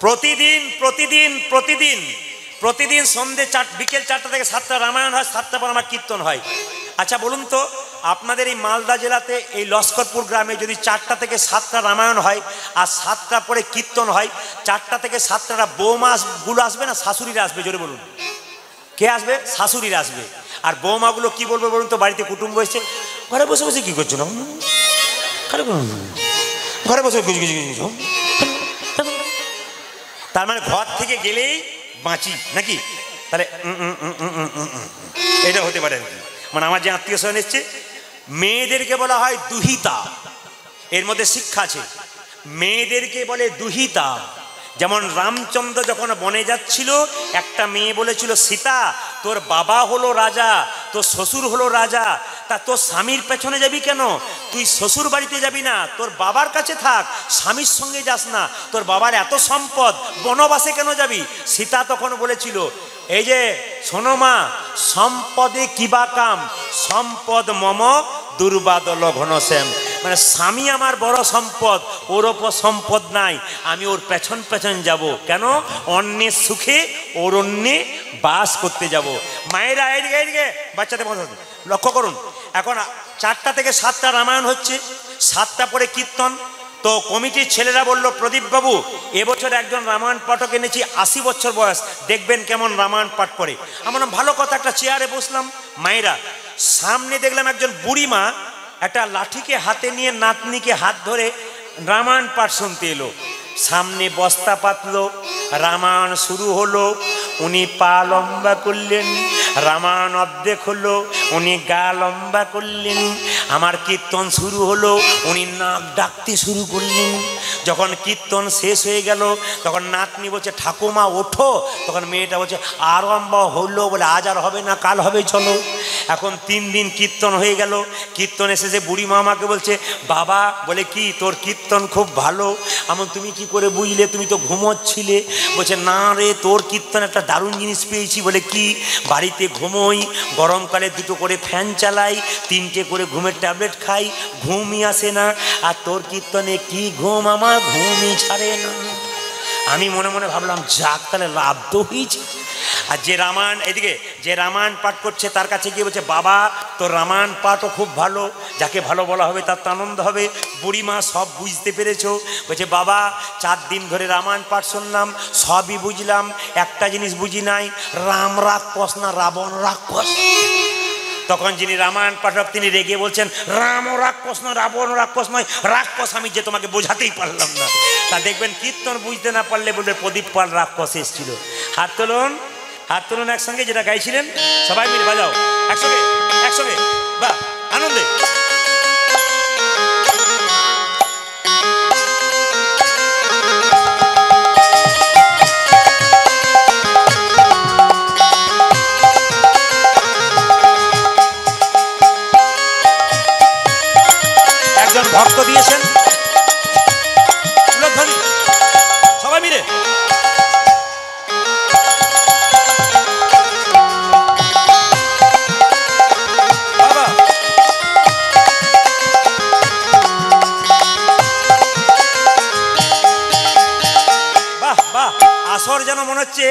প্রতিদিন প্রতিদিন প্রতিদিন প্রতিদিন সন্ধ্যে বিকেল 4টা থেকে 7টা রামায়ণ হয়, 7টা পর আমার কীর্তন হয়। আচ্ছা বলুন তো, আপনাদের এই মালদা জেলাতে এই লস্করপুর গ্রামে যদি 4টা থেকে 7টা রামায়ণ হয় আর 7টা পরে কীর্তন হয়, 4টা থেকে 7টা বৌমাগুলো আসবে না শাশুড়িরা আসবে? জোরে বলুন, কে আসবে? শাশুড়িরা আসবে। আর বৌমাগুলো কি বলবে বলুন তো? বাড়িতে কুটুম্ব এসছে, ঘরে বসে বসে কি করছো না, ঘরে বসে তার মানে ঘর থেকে গেলেই বাঁচি নাকি? তাহলে এটা হতে পারে নাকি? মানে আমার যে আত্মীয় স্বজন এসছে, মেয়েদেরকে বলা হয় দুহিতা। এর মধ্যে শিক্ষা আছে, মেয়েদেরকে বলে দুহিতা। যেমন রামচন্দ্র যখন বনে যাচ্ছিল, একটা মেয়ে বলেছিল, সীতা তোর বাবা হলো রাজা, তোর শ্বশুর হলো রাজা, তা তোর স্বামীর পেছনে যাবি কেন? তুই শ্বশুর বাড়িতে যাবি না, তোর বাবার কাছে থাক, স্বামীর সঙ্গে যাস না, তোর বাবার এত সম্পদ, বনবাসে কেন যাবি? সীতা তখন বলেছিল, এই যে শোনো মা, সম্পদে কিবা কাম, সম্পদ মম দুর্বাদল ঘনশ্যাম। মানে স্বামী আমার বড় সম্পদ, ওর ওপর সম্পদ নাই, আমি ওর পেছন পেছন যাব কেন? অন্যের সুখে ওর অন্যে বাস করতে যাব। মায়েরা এদিকে এদিকে বাচ্চাদের লক্ষ্য করুন, এখন 4টা থেকে 7টা রামায়ণ হচ্ছে, 7টা পরে কীর্তন। তো কমিটির ছেলেরা বলল, প্রদীপ বাবু এবছর একজন রামায়ণ পাঠক এনেছি, 80 বছর বয়স, দেখবেন কেমন রামায়ণ পাঠ করে। আমার ভালো কথা, একটা চেয়ারে বসলাম, মায়েরা সামনে দেখলাম একজন বুড়ি মা একটা লাঠিকে হাতে নিয়ে নাতনিকে হাত ধরে রামায়ণ পাঠ শুনতে এলো। সামনে বস্তা পাতলো, রামায়ণ শুরু হলো, উনি পা লম্বা করলেন, রামায়ণ অর্ধেক হলো, উনি গা লম্বা করলেন। আমার কীর্তন শুরু হলো, উনি নাক ডাকতে শুরু করলেন। যখন কীর্তন শেষ হয়ে গেল, তখন নাতনি বলছে, ঠাকুমা ওঠো। তখন মেয়েটা বলছে, আর লম্বা হলো, বলে আজ আর হবে না, কাল হবে, চলো। এখন 3 দিন কীর্তন হয়ে গেল। কীর্তন শেষে বুড়ি মা আমাকে বলছে, বাবা, বলে কি তোর কীর্তন খুব ভালো। এমন তুমি কি করে বুঝলে? তুমি তো ঘুমোচ্ছিলে। বলছে, না রে, তোর কীর্তন একটা দারুণ জিনিস পেয়েছি। বলে কি? বাড়িতে ঘুমোই, গরমকালে 2টো করে ফ্যান চালাই, 3টে করে ঘুমের ট্যাবলেট খাই, ঘুমই আসে না। আর তোর কীর্তনে কি ঘুম, আমার ঘুমই ছাড়ে না। আমি মনে মনে ভাবলাম, যাক, তাহলে লাভ তো হয়েছে। আর যে রামায়ণ এদিকে যে রামায়ণ পাঠ করছে, তার কাছে গিয়ে বলছে, বাবা তোর রামায়ণ পাঠও খুব ভালো, যাকে ভালো বলা হবে তার তো আনন্দ হবে। বুড়িমা সব বুঝতে পেরেছো? বলছে, বাবা 4 দিন ধরে রামায়ণ পাঠ শুনলাম, সবই বুঝলাম, একটা জিনিস বুঝি নাই, রাম রাক্ষস না রাবণ রাক্ষস। তখন যিনি রামায়ণ পাঠক তিনি রেগে বলছেন, রাম রাক্ষস না রাবণ রাক্ষস নয়, রাক্ষস আমি যে তোমাকে বোঝাতেই পারলাম না। তা দেখবেন কীর্তন বুঝতে না পারলে বলবে প্রদীপ পাল রাক্ষস এসেছিল। হাত তুলুন, হাত তুলুন একসঙ্গে, যেটা গাইছিলেন সবাই মিলে বাজাও একসঙ্গে একসঙ্গে, বাহ আনন্দে। একজন ভক্ত দিয়েছেন সবাই মিলে। আসর যেন মনে হচ্ছে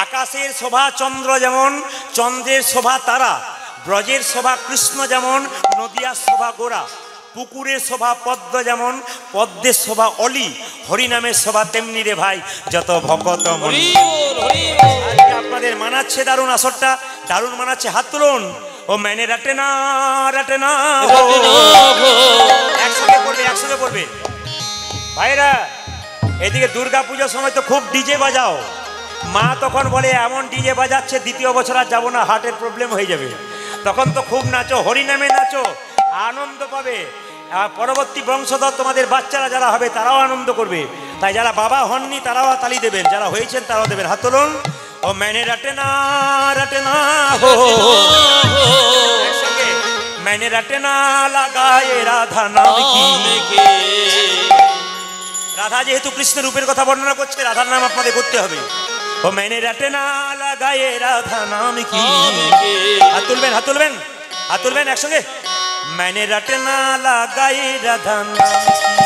আকাশের শোভা চন্দ্র যেমন, চন্দ্রের শোভা তারা, ব্রজের শোভা কৃষ্ণ যেমন, নদিয়ার শোভা গোরা, পুকুরের শোভা পদ্ম যেমন, পদ্মের শোভা অলি, হরিনামের শোভা তেমনি রে ভাই যত ভকত মনি। আপনাদের মানাচ্ছে দারুণ, আসরটা দারুণ মানাচ্ছে, হাত তুলুন। ও मैंने रटना रटना একসঙ্গে পড়বে, একসঙ্গে পড়বে ভাইরা। এদিকে দুর্গা পুজোর সময় তো খুব ডিজে বাজাও। মা তখন বলে, এমন ডিজে বাজাচ্ছে 2য় বছর আর যাবো না, হার্টের প্রবলেম হয়ে যাবে। তখন তো খুব নাচো, হরিনামে নাচো, আনন্দ পাবে। পরবর্তী বংশধর তোমাদের বাচ্চারা যারা হবে তারাও আনন্দ করবে। তাই যারা বাবা হননি তারাও তালি দেবেন, যারা হয়েছেন তারাও দেবেন। হাত তুলুন। ও मैंने रटना रटना हो, একসঙ্গে मैंने रटना लगाए राधा नाम की। রাধা যেহেতু কৃষ্ণের রূপের কথা বর্ণনা করছে, রাধার নাম আপনাদের করতে হবে। ও मैंने रटना लगाए राधा नाम की। হাত তুলবেন, হাত তুলবেন, হাত তুলবেন একসঙ্গে। मैंने रटना लगाए राधा नाम की।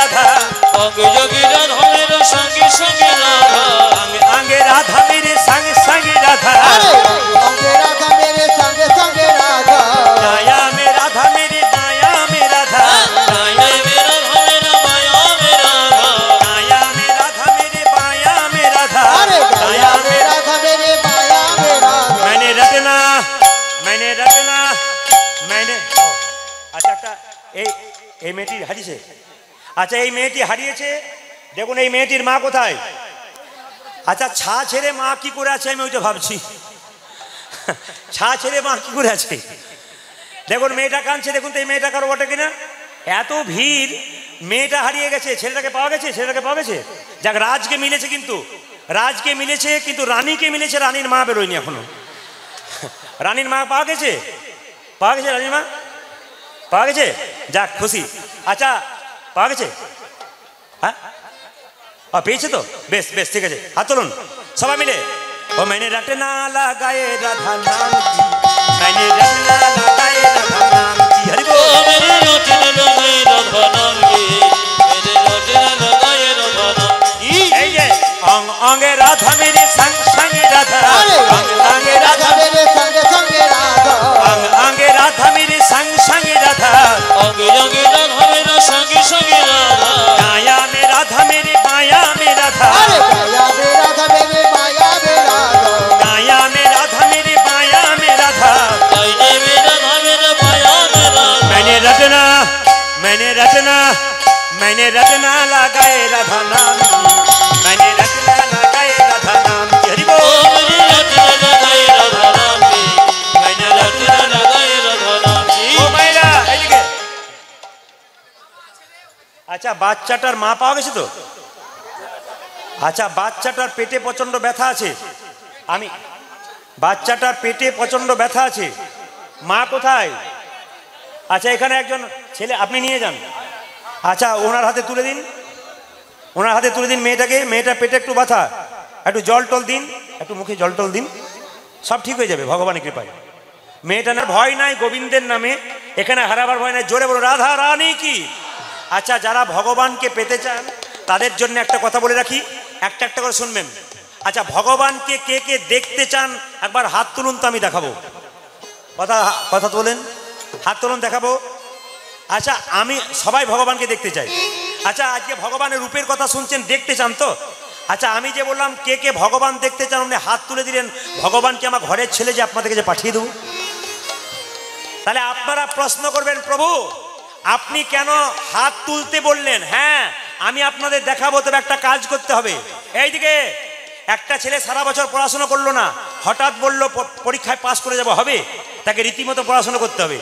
রাধা অঙ্গে যোগে রাধা মেরে সঙ্গে সঙ্গে রাধা আঙ্গে আঙ্গে রাধা মেরে সঙ্গে সঙ্গে রাধা অঙ্গে রাধা মেরে সঙ্গে সঙ্গে রাধা দায়া মে রাধা মেরে দায়া মে রাধা দায়া মে রাধা মেরা বায়া মে রাধা दाया में राधा मेरे बाया में राधा अरे दाया में राधा मेरे बाया में राधा मैंने रटना मैंने আচ্ছা একটা এই মেয়েটি হারিয়েছে আচ্ছা এই মেয়েটি হারিয়েছে দেখুন এই মেয়েটির মা কোথায় আচ্ছা ছা ছেড়ে মা কি করে আছে আমি ওইটা ভাবছি ছা ছেড়ে মা কি করে আছে দেখুন মেয়েটা কাঁদছে দেখুন তো এই মেয়েটা কারো বটে কিনা এত ভিড় মেয়েটা হারিয়ে গেছে ছেলেটাকে পাওয়া গেছে যাক রাজকে মিলেছে কিন্তু রানীকে মিলেছে রানীর মা বেরোয়নি এখনো রানীর মা পাওয়া গেছে রানীর মা পাওয়া গেছে যাক খুশি আচ্ছা পাওয়া গেছে হ্যাঁ পেয়েছে তো বেশ বেশ ঠিক আছে হাত তুলুন সবাই মিলে ও मैंने रटना लगाए राधा नाम की मैंने रटना लगाए राधा नाम की हरि बोल मेरे रटना लगाए राधा नाम की मेरे रटना लगाए राधा नाम की এই যে অঙ্গে রাধা মেরে সঙ্গে রাধা অঙ্গে রাধা मेरे संगे संगे राधा অঙ্গে রাধা মেরে সঙ্গে রাধা অঙ্গে যোগে রাধা মেরা সঙ্গে সঙ্গে রাধা दाया में राधा मेरे बाया में राधा अरे दाया में राधा मेरे बाया में राधा दाया में राधा मेरे बाया में राधा दाहिने में राधा मेरा बाया में राधा मैंने रटना लगाए राधा नाम की मैंने रटना लगाए राधा नाम की हरि ओ बोल मेरे रटना लगाए राधा नाम की मैंने रटना लगाए राधा नाम की ও মাইরা এইদিকে আচ্ছা বাচ্চাটার মা পাওয়া গেছে তো আচ্ছা বাচ্চাটার পেটে প্রচন্ড ব্যথা আছে বাচ্চাটার পেটে প্রচন্ড ব্যথা আছে মা কোথায় আচ্ছা এখানে একজন ছেলে আপনি নিয়ে যান আচ্ছা ওনার হাতে তুলে দিন মেয়েটার পেটে একটু ব্যথা একটু জল টল দিন একটু মুখে জল টল দিন সব ঠিক হয়ে যাবে ভগবানের কৃপায় মেয়েটা না ভয় নাই গোবিন্দের নামে এখানে হারাবার ভয় নাই জোরে বলো রাধা রানী কি আচ্ছা যারা ভগবানকে পেতে চান তাদের জন্য একটা কথা বলে রাখি একটা একটা করে শুনবেন আচ্ছা ভগবানকে কে কে দেখতে চান একবার হাত তুলুন তো আমি দেখাবো কথা তোলেন হাত তুলুন দেখাবো আচ্ছা আমি সবাই ভগবানকে দেখতে চাই আচ্ছা আজকে ভগবানের রূপের কথা শুনছেন দেখতে চান তো আচ্ছা আমি যে বললাম কে কে ভগবান দেখতে চান আপনি হাত তুলে দিলেন ভগবানকে আমার ঘরের ছেলে যে আপনাদেরকে যে পাঠিয়ে দেবো তাহলে আপনারা প্রশ্ন করবেন প্রভু আপনি কেন হাত তুলতে বললেন হ্যাঁ আমি আপনাদের দেখাবো তবে একটা কাজ করতে হবে এইদিকে একটা ছেলে সারা বছর পড়াশোনা করলো না হঠাৎ বলল পরীক্ষায় পাস করে যাব হবে তাকে রীতিমতো পড়াশোনা করতে হবে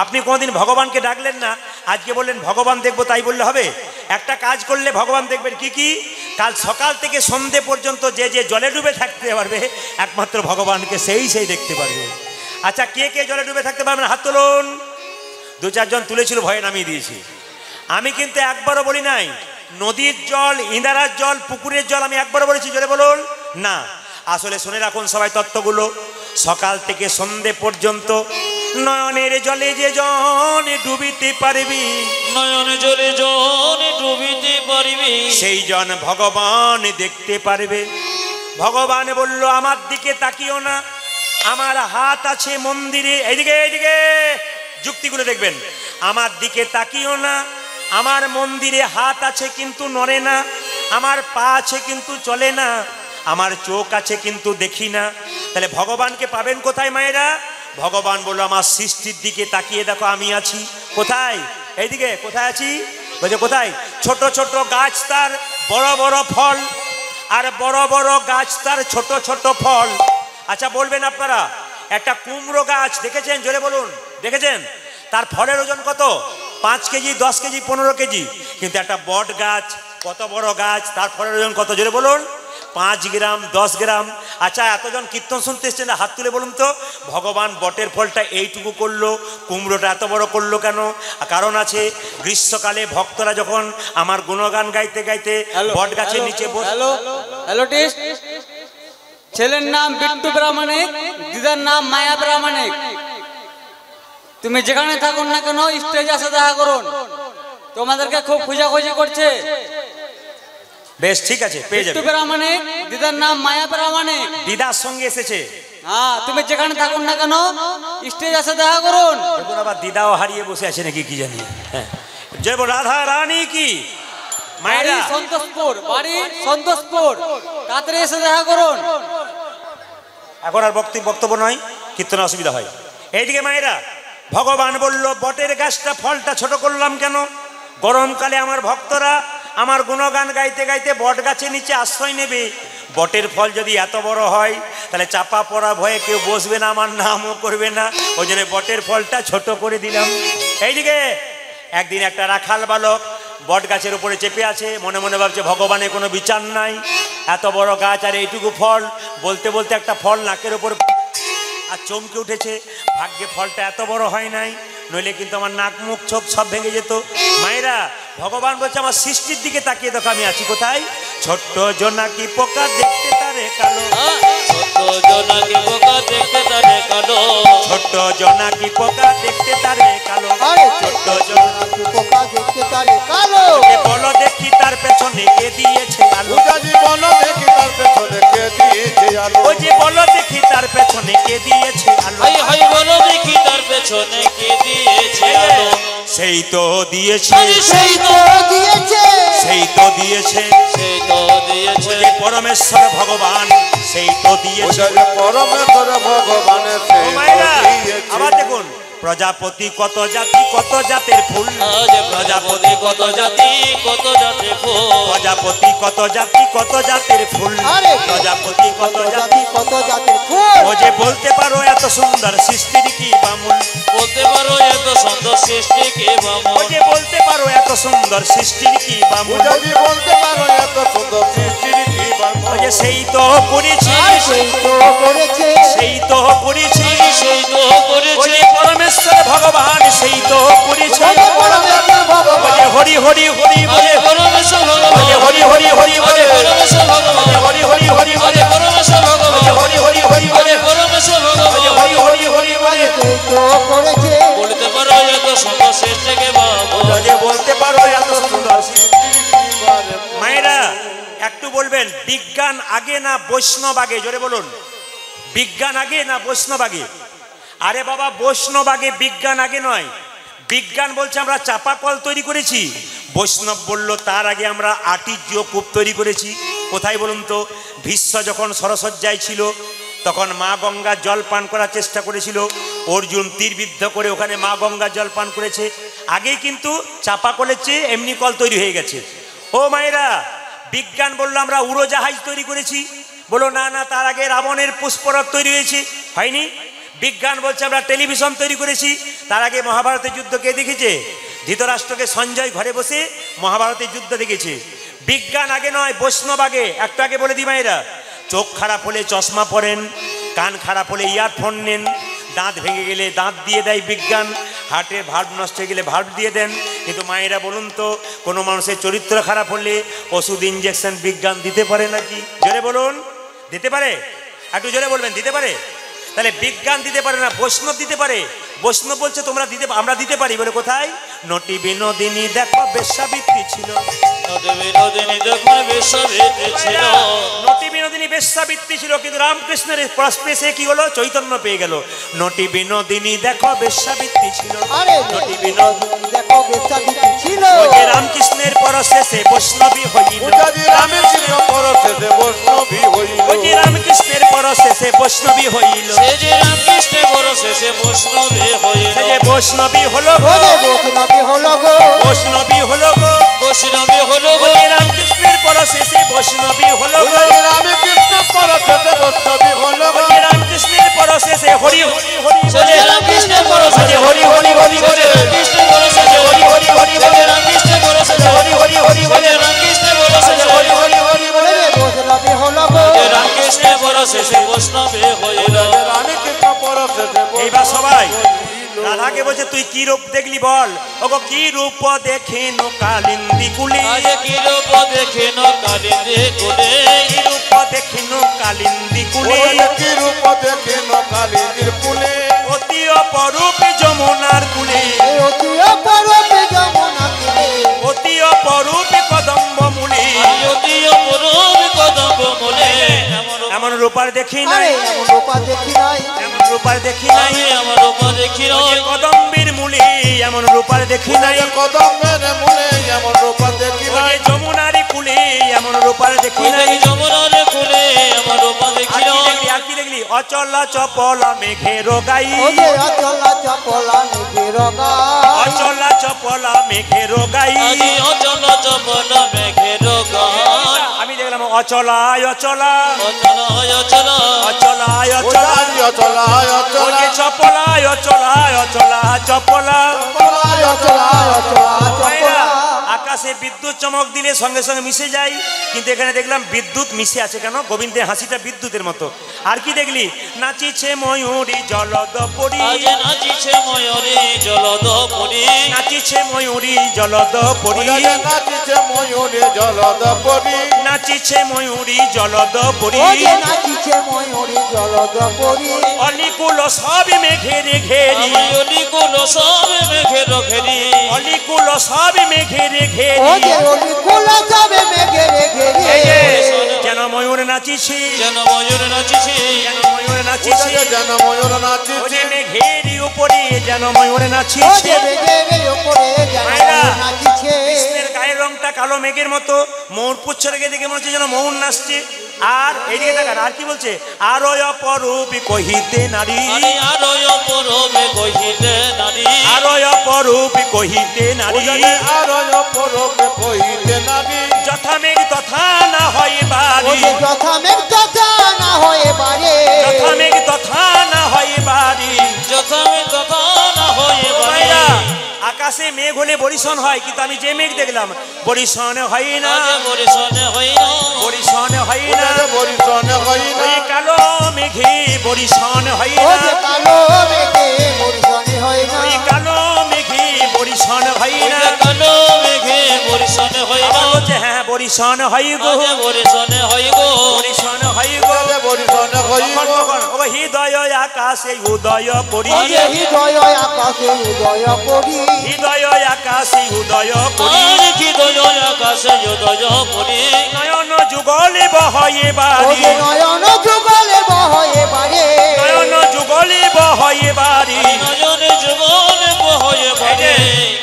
আপনি কোনোদিন ভগবানকে ডাকলেন না আজকে বললেন ভগবান দেখবো তাই বললে হবে একটা কাজ করলে ভগবান দেখবেন কি কাল সকাল থেকে সন্ধে পর্যন্ত যে জলে ডুবে থাকতে পারবে একমাত্র ভগবানকে সেই দেখতে পারবে আচ্ছা কে কে জলে ডুবে থাকতে পারবেন হাত তুলুন দু চারজন তুলেছিল ভয়ে নামিয়ে দিয়েছি আমি কিন্তু একবারও বলি নাই নদীর জল ইন্দারার জল পুকুরের জল আমি একবারও বলেছি জলে বলুন না আসলে শুনে রাখুন সবাই তত্ত্বগুলো সকাল থেকে সন্ধে পর্যন্ত নয়নের জলে যে জন ডুবিতে পারবি নয়নের জলে জন ডুবিতে পারবি সেই জন ভগবান দেখতে পারবে ভগবান বলল আমার দিকে তাকিও না আমার হাত আছে মন্দিরে এইদিকে যুক্তিগুলো দেখবেন আমার দিকে তাকিও না আমার মন্দিরে হাত আছে কিন্তু নড়ে না আমার পা আছে কিন্তু চলে না আমার চোখ আছে কিন্তু দেখি না তাহলে ভগবানকে পাবেন কোথায় মায়েরা ভগবান বলল আমার সৃষ্টির দিকে তাকিয়ে দেখো আমি আছি কোথায় এইদিকে কোথায় আছি বলছে কোথায় ছোট ছোট গাছ তার বড় বড় ফল আর বড় বড় গাছ তার ছোট ছোট ফল আচ্ছা বলবেন আপনারা একটা কুমড়ো গাছ দেখেছেন জোরে বলুন দেখেছেন তার ফলের ওজন কত 5 কেজি 10 কেজি 15 কেজি কিন্তু একটা বট গাছ কত বড় গাছ তার ফলের ওজন কত জোরে বলুন 5 গ্রাম 10 গ্রাম আচ্ছা এতজন কীর্তন শুনতে এসছেন হাত তুলে বলুন তো ভগবান বটের ফলটা এইটুকু করলো কুমড়োটা এত বড় করলো কেন কারণ আছে গ্রীষ্মকালে ভক্তরা যখন আমার গুণগান গাইতে গাইতে বট গাছের নিচে হ্যালো টেস্ট ছেলের নাম বিট্টু প্রামাণিক দিদার নাম মায়া প্রামাণিক তুমি যেখানে থাকুন না কেন স্টেজে এসে দেখা করুন তোমাদেরকে খুব খোঁজাখুঁজি করছে। বেশ ঠিক আছে, পেয়ে বিট্টু যাবে। প্রামাণিক, দিদার নাম মায়া প্রামাণিক। দিদার সঙ্গে এসেছে। হ্যাঁ, তুমি যেখানে থাকুন না কেন স্টেজ আসে দেখা করুন। দেখুন আবার দিদাও হারিয়ে বসে আছে নাকি কি জানি। হ্যাঁ, জয় বল রাধা রানী কি। বাড়ি মায়েরা সন্তোষপুর, বাড়ি সন্তোষপুর, তাড়াতাড়ি এসে দেখা করুন। এখন আর বক্তব্য নয়, কীর্তনে অসুবিধা হয়। এইদিকে মায়েরা, ভগবান বলল বটের গাছটা ফলটা ছোট করলাম কেন? গরমকালে আমার ভক্তরা আমার গুণগান গাইতে গাইতে বট গাছের নিচে আশ্রয় নেবে। বটের ফল যদি এত বড় হয় তাহলে চাপা পড়া ভয়ে কেউ বসবে না, আমার নামও করবে না। ওই জন্য বটের ফলটা ছোট করে দিলাম। এইদিকে একদিন একটা রাখাল বালক বট গাছের উপরে চেপে আছে, মনে মনে ভাবছে ভগবানের কোনো বিচার নাই, এত বড় গাছ আর এইটুকু ফল। বলতে বলতে একটা ফল নাকের উপর আর চমকে উঠেছে। ভাগ্যে ফলটা এত বড় হয় নাই, নইলে কিন্তু আমার নাক মুখ চোখ সব ভেঙে যেত। মায়েরা, ভগবান বলছে আমার সৃষ্টির দিকে তাকিয়ে দেখো আমি আছি কোথায়। ছোট্ট জোনাকি পোকা দেখতে তারে কালো, ছোট্ট জোনাকি পোকা দেখতে তারে কালো, ছোট্ট জোনাকি পোকা দেখতে তারে কালো, আরে ছোট্ট জোনাকি পোকা দেখতে তারে কালো। বলো দেখি তার পেছনে কে দিয়েছে আলো। উজাজি বলো দেখি তার পেছনে কে দিয়েছে আলো। ওই যে বলো দেখি তার পেছনে কে দিয়েছে আলো। হাই হাই বলো দেখি তার পেছনে কে দিয়েছে আলো। সেই তো দিয়েছে, সেই তো দিয়েছে, সেই তো দিয়েছে, সেই তো দিয়েছে, যে পরমেশ্বর ভগবান সেই তো দিয়েছে। উজাজি পরমেশ্বর ভগবানের সেই ও মায়েরা, তো দিয়েছে। আবার দেখুন, প্রজাপতি কত জাতি কত জাতের ফুল, আজ প্রজাপতি কত জাতি কত জাতি ফুল, প্রজাপতি কত জাতি কত জাতের ফুল, আরে প্রজাপতি কত কত জাতি। জাতি কত জাতির ফুল। ও যে বলতে পারো এত সুন্দর সৃষ্টির কি বামুল, বলতে পারো এত সুন্দর সৃষ্টি কে ও বামন। যে বলতে পারো এত সুন্দর সৃষ্টির কি বামুল। উজাজি বলতে পারো এত সুন্দর সৃষ্টির কি ও বামুন। যে সেই তো করেছি, আর সেই তো করেছে, সেই তো করেছি, সেই তো ও করেছে, যে পরমেশ্বর ভগবান সেই তো করেছে। ওরে পরমেশ্বর ও ভগবান। যে হরি হরি হরি আজ বলে, পরমেশ্বর ও যে ভগবান, হরি হরি হরি আজ বলে, পরমেশ্বর ভগবান, হরি হরি হরি আজ বলে, পরমেশ্বর ভগবান, হরি হরি হরি আজ বলে, পরমেশ্বর হরি ভগবান। হরি হরি বলে। সেই তো করেছে, বলতে পারো এত সুন্দর সৃষ্টি কে বামন। ও যে বলতে পারো এত সুন্দর সৃষ্টির কি বামুল। মায়েরা একটু বলবেন, বিজ্ঞান আগে না বৈষ্ণব আগে? জোরে বলুন, বিজ্ঞান আগে না বৈষ্ণব আগে? আরে বাবা, বৈষ্ণব আগে, বিজ্ঞান আগে নয়। বিজ্ঞান বলছে আমরা চাপা কল তৈরি করেছি, বৈষ্ণব বলল তার আগে আমরা আটিজ্য কূপ তৈরি করেছি। কোথায় বলুন তো? ভীষ্ম যখন সরসজ্জায় ছিল তখন মা গঙ্গার জল পান করার চেষ্টা করেছিল, অর্জুন তীরবিদ্ধ করে ওখানে মা গঙ্গার জল পান করেছে। আগেই কিন্তু চাপা কলের চেয়ে এমনি কল তৈরি হয়ে গেছে। ও মায়েরা, বিজ্ঞান বললো আমরা উড়োজাহাজ তৈরি করেছি, বলো না না তার আগে রাবণের পুষ্পরথ তৈরি হয়েছে, হয়নি। বিজ্ঞান বলছে আমরা টেলিভিশন তৈরি করেছি, তার আগে মহাভারতের যুদ্ধ কে দেখেছে? ধৃতরাষ্ট্রকে সঞ্জয় ঘরে বসে মহাভারতের যুদ্ধ দেখেছে। বিজ্ঞান আগে নয়, বৈষ্ণব আগে। একটু আগে বলে দি মায়েরা, চোখ খারাপ হলে চশমা পরেন, কান খারাপ হলে ইয়ারফোন নেন, দাঁত ভেঙে গেলে দাঁত দিয়ে দেয় বিজ্ঞান, হার্টের ভাল্ব নষ্ট হয়ে গেলে ভাল্ব দিয়ে দেন। কিন্তু মায়েরা বলুন তো, কোনো মানুষের চরিত্র খারাপ হলে ওষুধ ইঞ্জেকশন বিজ্ঞান দিতে পারে নাকি? জোরে বলুন, দিতে পারে? একটু জোরে বলবেন, দিতে পারে? তাহলে বিজ্ঞান দিতে পারে না, বৈষ্ণব দিতে পারে। বৈষ্ণব বলছে তোমরা দিতে, আমরা দিতে পারি। বলে কোথায়? নটি বিনোদিনী দেখো বেশ্যাবৃত্তি ছিল, নদী বিনোদিনী দেখো বেশ্যাবৃত্তি ছিল, নটি বিনোদিনী বেশ্যাবৃত্তি ছিল, কিন্তু রামকৃষ্ণের প্রস্পেশে কি হলো? চৈতন্য পেয়ে গেল। নটি বিনোদিনী দেখো বেশ্যাবৃত্তি ছিল, আরে নটি বিনোদিনী দেখো বেচাবিচি ছিল, ও যে রামকৃষ্ণের পরশেষে বৈষ্ণবী হইল, উজাজি রামকৃষ্ণ পরশেষে বৈষ্ণবী হইল। ও যে রামকৃষ্ণের পরশেষে বৈষ্ণবী হইল, সে যে রামকৃষ্ণের পরশেষে বৈষ্ণবী হইল, সে যে বৈষ্ণবী হলো গো, ওরে বৈষ্ণবী হলো গো, বৈষ্ণবী হলো গো, বৈষ্ণবী হলো ও গো, যে রামকৃষ্ণের পরশেষে বৈষ্ণবী হলো গো, উজাজি রামকৃষ্ণ পরশেষে বৈষ্ণবী হইল ও গো। যে রামকৃষ্ণের পরশেষে হরি হরি হরি সে বলে, যে রামকৃষ্ণের ও যে পরশেষে হরি হরি হরি সে যে বলে, রামকৃষ্ণের পরশেষে হরি হরি হরি সে যে বলে, রামকৃষ্ণের পরশেষে হরি হরি হরি সে বলে, যে রামকৃষ্ণের পরশেষে হরি হরি হরি বলে। ওরে বৈষ্ণবী হলো গো, সে রামকৃষ্ণের পরশেষে বৈষ্ণবী হইল। উজাজি রামকৃষ্ণ পরশেষে এইবার সবাই হইল। রাধাকে বলছে তুই কি রূপ দেখলি বল। ওগো কি রূপ দেখেন কালিন্দি কুলি, আজ কি রূপ দেখেন কালিন্দে কুলে, কি রূপ দেখেন কালিন্দি কুলি, ওরে কি রূপ দেখেন কালিন্দির কুলে। অতি অপরূপ যমুনার কুলে, এই অতি অপরূপ যমুনা তীরে, দেখি নাই, আরে এমন রূপা দেখি নাই, এমন রূপার দেখি নাই, আমি আমার রূপা দেখি নাই, কদম্বের মূলে এমন রূপার দেখি নাই, কদমের মূলে এমন রূপা দেখি নাই, যমুনার কুলে এমন রূপার দেখি নাই। যমুনার কুলে আমার রূপা দেখি নাই। আর কি দেখলি? অচলা চপলা মেঘের গাই, ও যে অচলা চপলা মেঘের গাই, অচলা চপলা মেঘের গাই। আজি অচল চপল মেঘের গান, আমি দেখলাম অচলায় অচলা, অচলায় অচলা, অচলায় ও অচলা, জানি অচলায় অচলা, চপলায় অচলায় অচলা চপলা। অচলায় অচলা, ভাইরা, আকাশে বিদ্যুৎ চমক দিলে সঙ্গে সঙ্গে মিশে যায়, কিন্তু এখানে দেখলাম বিদ্যুৎ মিশে আছে কেন? গোবিন্দের হাসিটা বিদ্যুতের মতো। আর কি দেখলি? নাচিছে ময়ূরী জলদ পরি, আজ নাচিছে ময়ূরী জলদ পরি, নাচিছে ময়ূরী জলদ পরি, নাচিছে ময়ূরে জলদ পরি, নাচিছে ময়ূরী জলদ পরি। ও যে নাচিছে ময়ূরী জলদ পরি, অলিকুল সব মেঘের ঘেরি, অলিকুল সব মেঘের ঘেরি, অলিকুল সব মেঘের ও ঘেরি। যে অলিকুল সবে মেঘের ঘেরি, যেন ময়ূর নাচিছে, যেন ময়ূর নাচিছে, যেন ময়ূর নাচিছে, যেন ময়ূর ও নাচিছে, যে মেঘেরি উপরে যেন ময়ূর ও নাচিছে। যে মেঘের উপরে যেন মায়েরা, ময়ূর নাচিছে, কৃষ্ণের গায়ের রংটা কালো মেঘের মতো, ময়ূর পুচ্ছ রেখে দেখে মনে হচ্ছে যেন ময়ূর নাচছে। আর এদিকে দেখান, আর কি বলছে? আরো অপরূপী কহিতে নারী, আরে আরো অপরূপে কহিতে নারী, আরো অপরূপী কহিতে নারী। আরো অপরূপে কহিতে নারী, যথা মেঘ তথা না হয় ও বাড়ি, যে যথা মেঘ তথা না হয়ে বাড়ে, যথা মেঘ তথা না হয় বাড়ি। যথা তথা না হয়ে মায়েরা, পারে। আকাশে মেঘ হলে বরিশন হয়, কিন্তু আমি যে মেঘ দেখলাম বরিশন হয় না, আজ বরিশনে হই না, বরিশন হয় না। বরিশনে হই না, ওই কালো মেঘে বরিশন হয় ও না, যে কালো মেঘে বরিশনে হয় না, ওই কালো মেঘে বরিশন হয় না। কালো মেঘে বরিশনে হই না, আবার বলছে হ্যাঁ বরিশন হয় গো, আজ বরিশনে হই গো, বরিশন হয় গো। বরিশনে হই কখন কখন ও হৃদয় আকাশে উদয় করি, ও যে হৃদয় আকাশে উদয় করি, হৃদয় আকাশে উদয় করি। আর কি দয় আকাশে উদয় করি, নয়ন যুগলে বহয়ে ও বাড়ি, যে নয়ন যুগলে বহয়ে বাড়ে, নয়ন যুগলে বহয়ে বাড়ি। নয়ন যুগল বহয়ে পারে।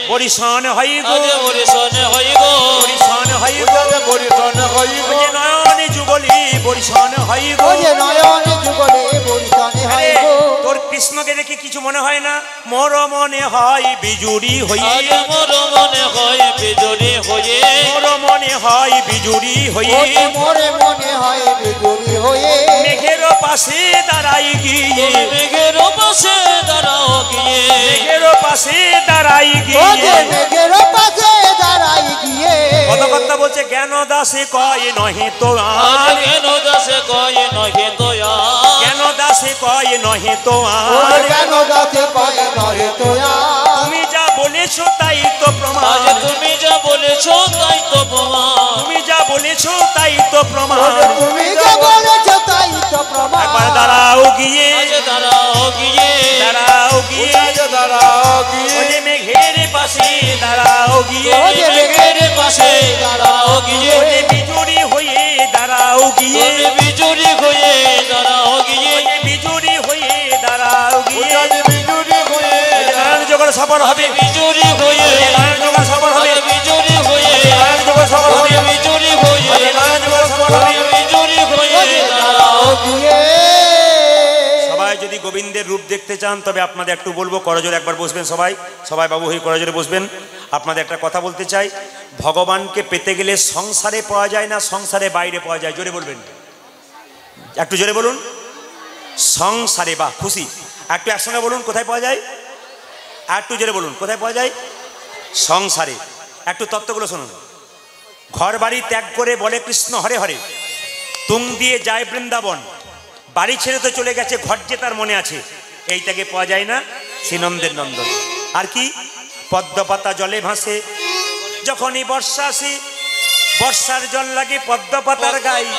বরিশন হয় গো, আজ বরিশনে হই গো, বরিশন হয় গো। বরিশনে হই ও যে নয়ন যুগলি বরিশন হয় ও গো। যে নয়ন যুগলে বরিশনে হয় আরে, গো, তোর কৃষ্ণকে দেখে কিছু মনে হয় না? মোর মনে হয় বিজুরি হয়ে, আজ মোর মনে হয় বিজুরি হয়ে, মোর মনে হয় বিজুরি হয়ে। ও যে মোরে মনে হয় বিজুরি হয়ে, মেঘের পাশে দাঁড়াই গিয়ে, মেঘের পাশে দাঁড়াও গিয়ে, মেঘের পাশে দাঁড়াই ও যে গিয়ে। মেঘের পাশে দাঁড়াই গিয়ে, কত কথা বলছে জ্ঞান দাসে কয় নহে তো আজ আর, কেন দাসে কয় নহে দয়া, জ্ঞান দাসে কয় নহে তো ও যে আর। কেন গাছে কয় নহে তোয়া, তুমি যা বলেছো তাই তো প্রমাণ, আজ তুমি যা বলেছো তাই তো প্রমাণ, তুমি যা বলেছো তাই তো ও প্রমাণ। যে তুমি যা বলেছো তাই তো প্রমাণ, একবার দাঁড়াও গিয়ে, আজ দাঁড়াও গিয়ে, দাঁড়াও গিয়ে। দাঁড়াও গিয়ে, ও যে মেঘের পাশে দাঁড়াও গিয়ে, ও যে মেঘের পাশে দাঁড়াও গিয়ে, ও যে বিজুরি হয়ে দাঁড়াও গিয়ে, তুমি বিজুরি হয়ে দাঁড়াও গিয়ে, ও যে বিজুরি হয়ে দাঁড়াও গিয়ে। বিজুরি হয়ে, নারায়ণ জগৎ সফল হবে, বিজুরি হয়ে, নারায়ণ জগৎ সফল হবে, বিজুরি হয়ে, নারায়ণ জগৎ সফল হবে, বিজুরি হয়ে, নারায়ণ জগৎ সফল হবে। বিজুরি হয়ে দাঁড়াও। দিয়ে সবাই যদি গোবিন্দের রূপ দেখতে চান তবে আপনাদের একটু বলবো, করজোরে একবার বসবেন সবাই, সবাই বাবু হয়ে করজোরে বসবেন। আপনাদের একটা কথা বলতে চাই, ভগবানকে পেতে গেলে সংসারে পাওয়া যায় না, সংসারে বাইরে পাওয়া যায়। জোরে বলবেন, একটু জোরে বলুন। সংসারে, বা খুশি, একটু একসঙ্গে বলুন কোথায় পাওয়া যায়, আর একটু জোরে বলুন কোথায় পাওয়া যায়। সংসারে। একটু তত্ত্বগুলো শুনুন। ঘর বাড়ি ত্যাগ করে বলে কৃষ্ণ হরে হরে, তুং দিয়ে যায় বৃন্দাবন, বাড়ি ছেড়ে তো চলে গেছে, ঘর যে তার মনে আছে। এইটাকে পাওয়া যায় না, শ্রীনন্দের নন্দন। আর কি, পদ্ম পাতা জলে ভাসে, যখনই বর্ষা আসে বর্ষার জল লাগে পদ্ম পাতার গায়ে,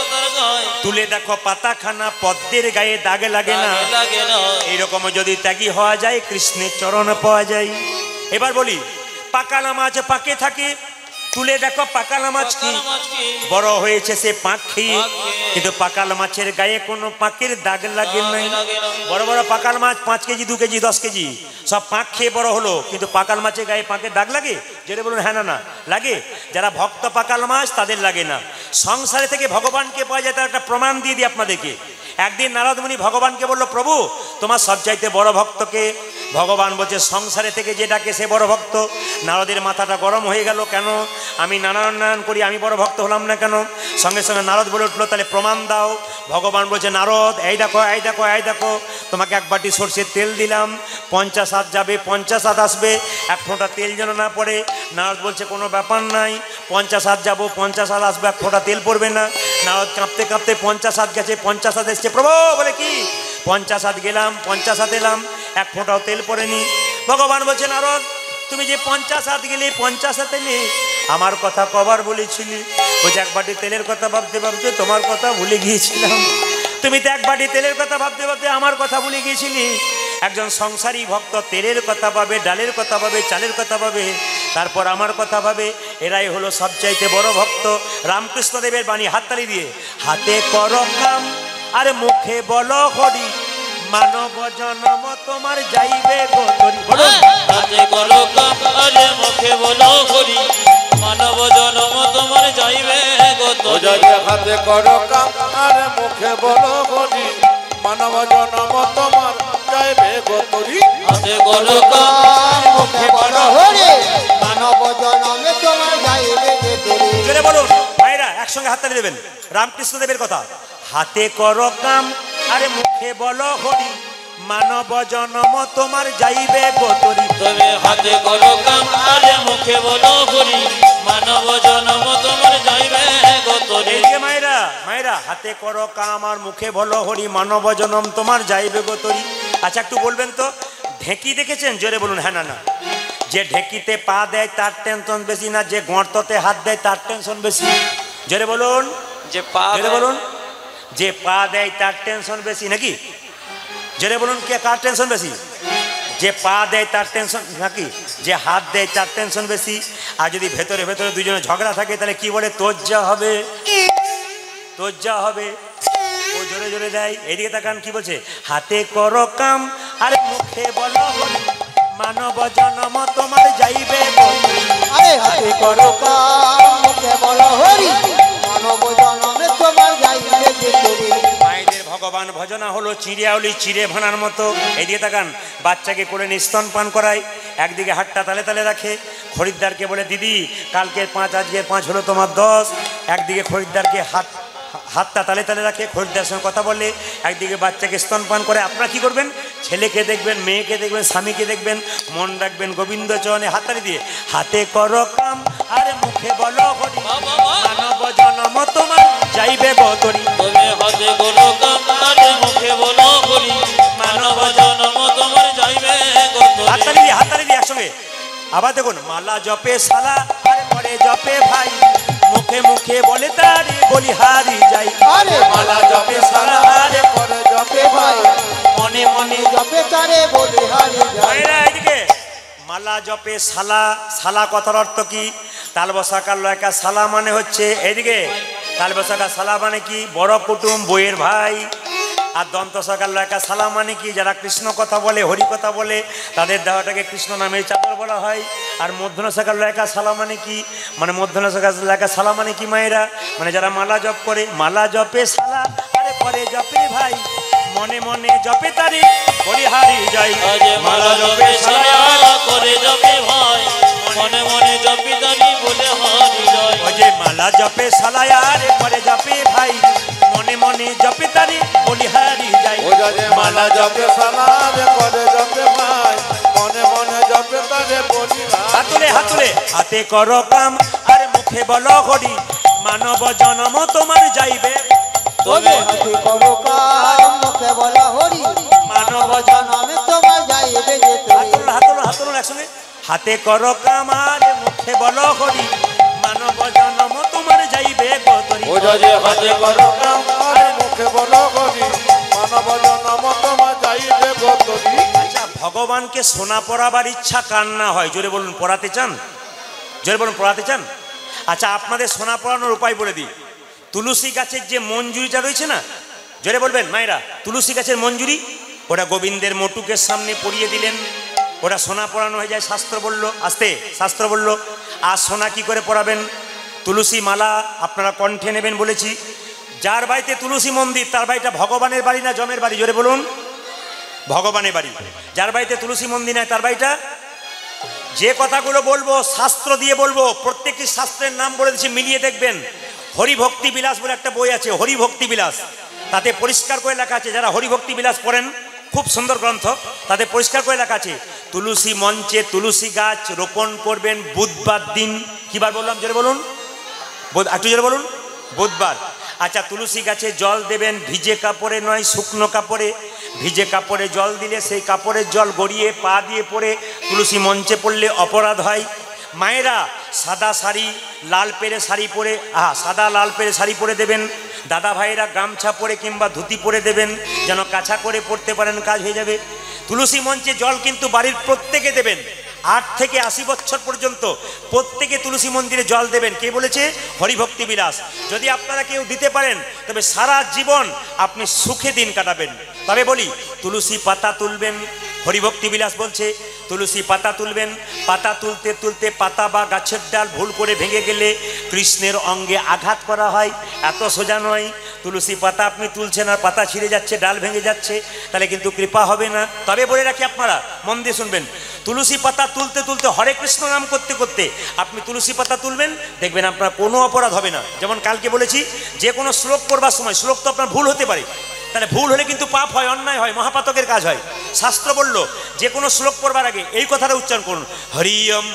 তুলে দেখো পাতাখানা পদ্মের গায়ে দাগ লাগে না। লাগে না, এইরকম যদি ত্যাগী হওয়া যায় কৃষ্ণের চরণ পাওয়া যায়। এবার বলি, পাকা মাছ পাকে থাকে, তুলে দেখো পাকাল মাছ কি পাকাল মাছ কি? বড় হয়েছে সে পাঁক খেয়ে, পাঁক খেয়ে। কিন্তু পাকাল মাছের গায়ে কোনো পাকের দাগ লাগে নাই। লাগে না। বড় বড় পাকাল মাছ 5 কেজি 2 কেজি 10 কেজি সব পাঁক খেয়ে বড় হলো, কিন্তু পাকাল মাছের গায়ে পাকের দাগ লাগে? যেটা বলুন হ্যাঁ না না লাগে। যারা ভক্ত পাকাল মাছ তাদের লাগে না। সংসারে থেকে ভগবানকে পাওয়া যায় তার একটা প্রমাণ দিয়ে দিই আপনাদেরকে। একদিন নারদ মুনি ভগবানকে বলল, প্রভু তোমার সবচাইতে বড় ভক্তকে? ভগবান বলছে সংসারে থেকে যে ডাকে সে বড় ভক্ত। নারদের মাথাটা গরম হয়ে গেল, কেন আমি নারায়ণ করি আমি বড় ভক্ত হলাম না কেন? সঙ্গে সঙ্গে নারদ বলে উঠলো, তাহলে প্রমাণ দাও। ভগবান বলছে, নারদ এই দেখো এই দেখো এই দেখো, তোমাকে এক বাটি সর্ষের তেল দিলাম, 50 হাত যাবে 50 হাত আসবে, এক ফোঁটা তেল যেন না পড়ে। নারদ বলছে কোনো ব্যাপার নাই, 50 হাত যাবো 50 হাত আসবে, এক ফোঁটা তেল পড়বে না। নারদ কাঁপতে কাঁপতে 50 হাত গেছে, 50 হাত এসছে। প্রভু বলে কি 50 হাত গেলাম 50 হাত এলাম, এক ফোঁটাও তেল পড়েনি। ভগবান বলছে, নারদ তুমি যে 50 হাত গেলে 50 হাত এলে আমার কথা কবার বলেছিলি? বলছে এক বাটি তেলের কথা ভাবতে ভাবতে তোমার কথা ভুলে গিয়েছিলাম। তুমি তো এক বাটি তেলের কথা ভাবতে ভাবতে আমার কথা ভুলে গিয়েছিলি। একজন সংসারী ভক্ত তেলের কথা পাবে, ডালের কথা পাবে, চালের কথা পাবে, তারপর আমার কথা ভাবে। এরাই হলো সবচাইতে বড় ভক্ত। রামকৃষ্ণ দেবের বাণী, হাততালি দিয়ে। হাতে করো কাম আর মুখে বলো হরি, মানব জনম তোমার যাইবে গো তরি। বলুন হাতে করো কাম আরে মুখে বলো হরি, মানব জনম তোমার যাইবে গো ও তরি। যদি হাতে করো কাম আর মুখে বলো হরি, মানব জনম তোমার যাইবে গো তরি। হাতে করো কাম মুখে বড় হরে মানব জনমে তোমার যাইবে যে তরি। জোরে বলুন ভাইরা, একসঙ্গে হাততালি দেবেন। রামকৃষ্ণ দেবের কথা, হাতে করো কাম আরে মুখে বলো হরি, মানব জনম তোমার যাইবে গো তরি। তবে হাতে করো কাম আরে মুখে বলো হরি, মানব জনম তোমার যাইবে গো তরি। এদিকে মায়েরা মায়েরা, হাতে করো কাম আর মুখে বলো হরি, মানব জনম তোমার যাইবে গো তরি। আচ্ছা একটু বলবেন তো, ঢেঁকি দেখেছেন? জোরে বলুন হ্যাঁ না না। যে ঢেঁকিতে পা দেয় তার টেনশন বেশি না যে গর্ততে হাত দেয় তার টেনশন বেশি? জোরে বলুন, যে পা জোরে বলুন। যে পা দেয় তার টেনশন বেশি নাকি? জোরে বলুন, কে কার টেনশন বেশি? যে পা দেয় তার টেনশন নাকি? যে হাত দেয় তার টেনশন বেশি? আর যদি ভেতরে ভেতরে দুজনে ঝগড়া থাকে তাহলে কি বলে? তোর যা হবে তোর যা হবে। ও জোরে জোরে দেয়। এইদিকে তাকান কি বলছে, হাতে করো কাম আর মুখে বলো হরি, মানব জনম তোমার যাইবে গো তরি। আরে হাতে করো কাম মুখে বড় হরি, মানব জনমে তোমার যাইবে যে তরি। মায়েদের ভগবান ভজনা হলো চিড়িয়াউলি চিড়ে ভানার মতো। এইদিকে তাকান, বাচ্চাকে কোলে নিয়ে স্তন পান করায়, একদিকে হাতটা তালে তালে রাখে। খরিদ্দারকে বলে, দিদি কালকের 5 আজকের 5 হলো তোমার 10। একদিকে খরিদ্দারকে হাতটা তালে তালে রাখে, খরিদ্দারের সঙ্গে কথা বলে, একদিকে বাচ্চাকে স্তনপান করে। আপনারা কি করবেন? ছেলেকে দেখবেন, মেয়েকে দেখবেন, স্বামীকে দেখবেন, মন রাখবেন গোবিন্দ চরণে হাততালি দিয়ে। হাতে করো কাম আরে মুখে বলো হরি, মানব জনম তোমার যাইবে গো তরি। তবে হাতে করো কাম আরে মুখে বলো হরি, মানব জনম তোমার যাইবে গো তরি। হাততালি দিয়ে একসঙ্গে আবার দেখুন। মালা জপে শালা আর পরে জপে ভাই, মুখে মুখে বলে তারে বলিহারি যাই। আরে মালা জপে শালা আর করে জপে ভাই, মনে মনে জপে তারে বলি হারি যায়। ভাইরা এদিকে, মালা জপে শালা, শালা কথার অর্থ কি? তালবসাকার লয়কা শালা মানে হচ্ছে, এইদিকে তালবসাকা শালা মানে কি? বড় কুটুম, বইয়ের ভাই। আর দন্ত সকাল লয়কা শালা মানে কি? যারা কৃষ্ণ কথা বলে, হরি কথা বলে, তাদের দেহটাকে কৃষ্ণ নামের চাদর বলা হয়। আর মধ্যন সকাল লয়কা শালা মানে কি? মানে মধ্যন সকাল লয়কা শালা মানে কি মায়েরা? মানে যারা মালা জপ করে। মালা জপে শালা আরে পরে জপে ভাই, মনে মনে জপে তারে বলিহারি যাই। আজে মালা জপে সারা করে জপে ভাই, মনে মনে জপি তারি বলে হারি যায়। ওই যে মালা জপে শালা আরে পরে জপে ভাই, মনে মনে জপে তারে বলিহারি যাই। ও যদি মালা জপে সালাদ করে জপে ভাই, মনে মনে জপে তারে বলি ভাই। হাতুলে হাতুলে, হাতে করো কাম আর মুখে বলো হরি, মানব জনম তোমার যাইবে। তবে হাতে করো কাম মুখে বলো হরি, মানব জনমে তোমার যাইবে যে তরি। হাতুল হাতুল হাতুল একসঙ্গে। হাতে করো কাম আর মুখে বলো হরি, মানব জনম তোমার যাইবে গো তরি। ও যদি হাতে করো কাম আর মুখে বলো হরি, মানব জনম তোমার যাইবে গো তরি। আচ্ছা, ভগবানকে সোনা পরাবার ইচ্ছা কার না হয়? জোরে বলুন, পড়াতে চান? জোরে বলুন, পড়াতে চান? আচ্ছা, আপনাদের সোনা পড়ানোর উপায় বলে দিই। তুলসী গাছের যে মঞ্জুরিটা রয়েছে না, জোরে বলবেন মায়েরা, তুলসী গাছের মঞ্জুরি, ওটা গোবিন্দের মোটুকের সামনে পরিয়ে দিলেন, ওটা সোনা পড়ানো হয়ে যায়। শাস্ত্র বলল, আস্তে, শাস্ত্র বলল। আর সোনা কি করে পড়াবেন? তুলসী মালা আপনারা কণ্ঠে নেবেন বলেছি। যার বাড়িতে তুলসী মন্দির তার বাড়িটা ভগবানের বাড়ি না জমের বাড়ি? জোরে বলুন, ভগবানের বাড়ি। যার বাড়িতে তুলসী মন্দির নাই তার বাড়িটা, যে কথাগুলো বলবো শাস্ত্র দিয়ে বলবো, প্রত্যেকটি শাস্ত্রের নাম বলে দিচ্ছি, মিলিয়ে দেখবেন। হরিভক্তি বিলাস বলে একটা বই আছে, হরিভক্তি বিলাস, তাতে পরিষ্কার করে লেখা আছে, যারা হরিভক্তি বিলাস পড়েন, খুব সুন্দর গ্রন্থ, তাতে পরিষ্কার করে লেখা আছে তুলসী মঞ্চে তুলসী গাছ রোপণ করবেন বুধবার দিন। কিবার বললাম? জোরে বলুন, একটু জোরে বলুন, বুধবার। আচ্ছা, তুলসী গাছে জল দেবেন ভিজে কাপড়ে নয়, শুকনো কাপড়ে। ভিজে কাপড়ে জল দিলে সেই কাপড়ের জল গড়িয়ে পা দিয়ে পড়ে তুলসী মঞ্চে পড়লে অপরাধ হয়। মায়েরা সাদা শাড়ি লাল পেরে শাড়ি পরে, সাদা লাল পেরে শাড়ি পরে দেবেন। দাদা ভাইয়েরা গামছা পরে কিংবা ধুতি পরে দেবেন, যেন কাছা করে পড়তে পারেন, কাজ হয়ে যাবে। তুলসী মঞ্চে জল কিন্তু বাড়ির প্রত্যেকে দেবেন, 8 থেকে 80 বছর পর্যন্ত প্রত্যেকে তুলসী মন্দিরে জল দেবেন। কে বলেছে? হরিভক্তি বিলাস। যদি আপনারা কেউ দিতে পারেন তবে সারা জীবন আপনি সুখে দিন কাটাবেন। তবে বলি, তুলসী পাতা তুলবেন, হরিভক্তি বিলাস বলছে তুলসী পাতা তুলবেন। পাতা তুলতে তুলতে পাতা বা গাছের ডাল ভুল করে ভেঙে গেলে কৃষ্ণের অঙ্গে আঘাত করা হয়, এত সোজা নয়। তুলসী পাতা আপনি তুলছেন আর পাতা ছিঁড়ে যাচ্ছে, ডাল ভেঙে যাচ্ছে, তাহলে কিন্তু কৃপা হবে না। তবে বলে রাখি, আপনারা মন দিয়ে শুনবেন, তুলসী পাতা তুলতে তুলতে হরে কৃষ্ণ নাম করতে করতে আপনি তুলসী পাতা তুলবেন, দেখবেন আপনার কোনো অপরাধ হবে না। যেমন কালকে বলেছি, যে কোনো শ্লোক পড়বার সময়, শ্লোক তো আপনার ভুল হতে পারে, তাহলে ভুল হলে কিন্তু পাপ হয়, অন্যায় হয়, মহাপাতকের কাজ হয়। শাস্ত্র বলল যে কোনো শ্লোক পড়বার আগে এই কথাটা উচ্চারণ করুন, হরিয়ম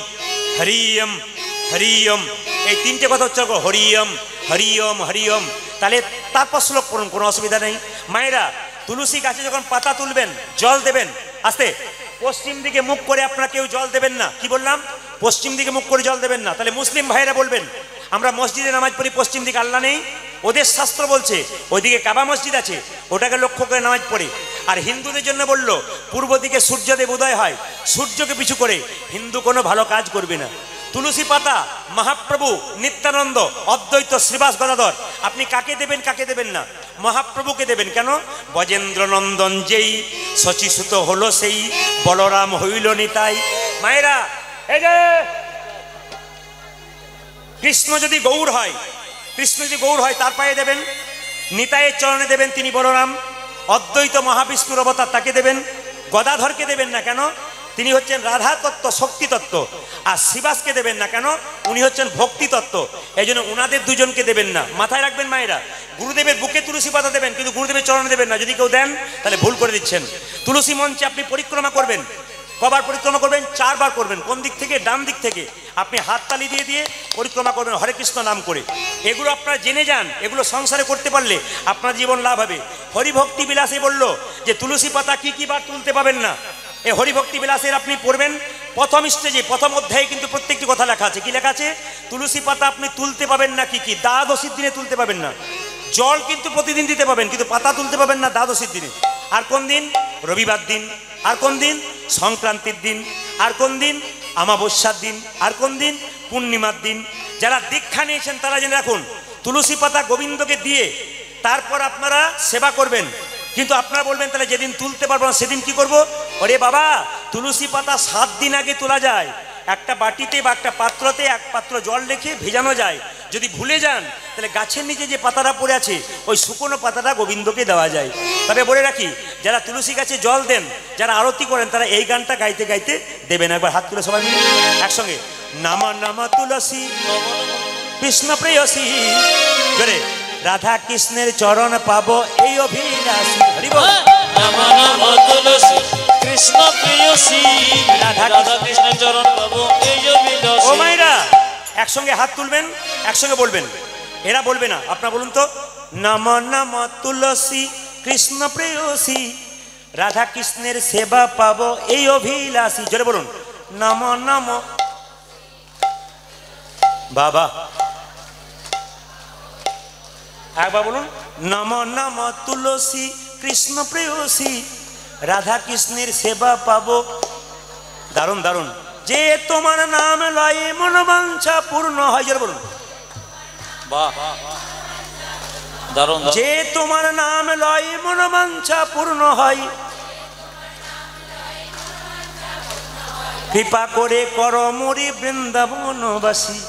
হরিয়ম হরিয়ম, এই 3টে কথা উচ্চারণ করুন, হরিয়ম হরিয়ম হরিয়ম, তাহলে তারপর শ্লোক পড়ুন, কোনো অসুবিধা নেই। মায়েরা, তুলসী গাছে যখন পাতা তুলবেন জল দেবেন, আস্তে, পশ্চিম দিকে মুখ করে আপনারা কেউ জল দেবেন না। কি বললাম? পশ্চিম দিকে মুখ করে জল দেবেন না। তাহলে মুসলিম ভাইয়েরা বলবেন, আমরা মসজিদে নামাজ পড়ি, পশ্চিম দিকে আল্লাহ নেই, ওদের শাস্ত্র বলছে ওইদিকে কাবা মসজিদ আছে, ওটাকে লক্ষ্য করে নামাজ পড়ে। আর হিন্দুদের জন্য বলল পূর্ব দিকে সূর্যদেব উদয় হয়, সূর্যকে পিছু করে হিন্দু কোনো ভালো কাজ করবে না। তুলসী পাতা মহাপ্রভু নিত্যানন্দ অদ্বৈত শ্রীবাস গদাধর, আপনি কাকে দেবেন কাকে দেবেন না? মহাপ্রভুকে দেবেন। কেন? ব্রজেন্দ্র নন্দন যেই শচীসুত হলো সেই, বলরাম হইল নিতাই। মায়েরা, এই যে কৃষ্ণ যদি গৌর হয়, কৃষ্ণ যদি গৌর হয় তার পায়ে দেবেন, নিতাইয়ের চরণে দেবেন, তিনি বলরাম। অদ্বৈত মহাবিষ্ণুর অবতার, তাকে দেবেন। গদাধরকে দেবেন না, কেন? তিনি হচ্ছেন রাধা তত্ত্ব, শক্তি তত্ত্ব। আর শ্রীবাসকে দেবেন না, কেন? উনি হচ্ছেন ভক্তি তত্ত্ব। এই জন্য উনাদের দুজনকে দেবেন না। মাথায় রাখবেন মায়েরা, গুরুদেবের বুকে তুলসী পাতা দেবেন, কিন্তু গুরুদেবের চরণে দেবেন না। যদি কেউ দেন তাহলে ভুল করে দিচ্ছেন। তুলসী মঞ্চে আপনি পরিক্রমা করবেন, কবার পরিক্রমা করবেন? 4 বার করবেন। কোন দিক থেকে? ডান দিক থেকে। আপনি হাততালি দিয়ে দিয়ে পরিক্রমা করবেন হরে কৃষ্ণ নাম করে। এগুলো আপনারা জেনে যান, এগুলো সংসারে করতে পারলে আপনার জীবন লাভ হবে। হরিভক্তি বিলাসে বলল যে তুলসী পাতা কি কি বার তুলতে পাবেন না। এই হরিভক্তি বিলাসের আপনি পড়বেন প্রথম স্টেজে, প্রথম অধ্যায়ে কিন্তু প্রত্যেকটি কথা লেখা আছে। কি লেখা আছে? তুলসী পাতা আপনি তুলতে পাবেন না কি কি? দ্বাদশীর দিনে তুলতে পাবেন না। জল কিন্তু প্রতিদিন দিতে পাবেন, কিন্তু পাতা তুলতে পাবেন না দ্বাদশীর দিনে। আর কোন দিন? রবিবার দিন। আর কোন দিন? সংক্রান্তির দিন। আর কোন দিন? অমাবস্যার দিন। আর কোন দিন? পূর্ণিমার দিন। যারা দীক্ষা নিয়েছেন তারা জেনে রাখুন, তুলসী পাতা গোবিন্দকে দিয়ে তারপর আপনারা সেবা করবেন। কিন্তু আপনারা বলবেন তাহলে যেদিন তুলতে পারবো না সেদিন কি করব? ওরে বাবা, তুলসী পাতা 7 দিন আগে তোলা যায়। একটা বাটিতে বা একটা পাত্রতে 1 পাত্র জল রেখে ভেজানো যায়। যদি ভুলে যান তাহলে গাছের নিচে যে পাতাটা পড়ে আছে ওই শুকনো পাতাটা গোবিন্দকে দেওয়া যায়। তবে বলে রাখি, যারা তুলসী গাছে জল দেন, যারা আরতি করেন, তারা এই গানটা গাইতে গাইতে দেবেন। একবার হাত তুলে সবাই মিলে একসঙ্গে, নামা নামা তুলসী কৃষ্ণ প্রেয়সী, জোরে, রাধা কৃষ্ণের চরণ পাবো এই অভিলাষী। হরি বল। নামা নামা তুলসী কৃষ্ণ প্রেয়সী, রাধা কৃষ্ণের চরণ পাবো এই অভিলাষী। ও মাইরা, একসঙ্গে হাত তুলবেন, একসঙ্গে বলবেন। এরা বলবে না, আপনারা বলুন তো, নম নম তুলসী কৃষ্ণ প্রেয়সী, রাধা কৃষ্ণের সেবা পাবো এই অভিলাষী। জোরে বলুন, নম নম। বাবা, একবার বলুন, নম নম তুলসী কৃষ্ণ প্রেয়সী, রাধা কৃষ্ণের সেবা পাবো। দারুণ দারুণ। যে তোমার নাম লয়ে মনোবাঞ্ছা পূর্ণ হয়, জোরে বলুন। বাহ, দারুণ। যে তোমার নাম লয়ে মনোবাঞ্ছা পূর্ণ হয়, কৃপা করে কর মোরে বৃন্দাবনবাসী।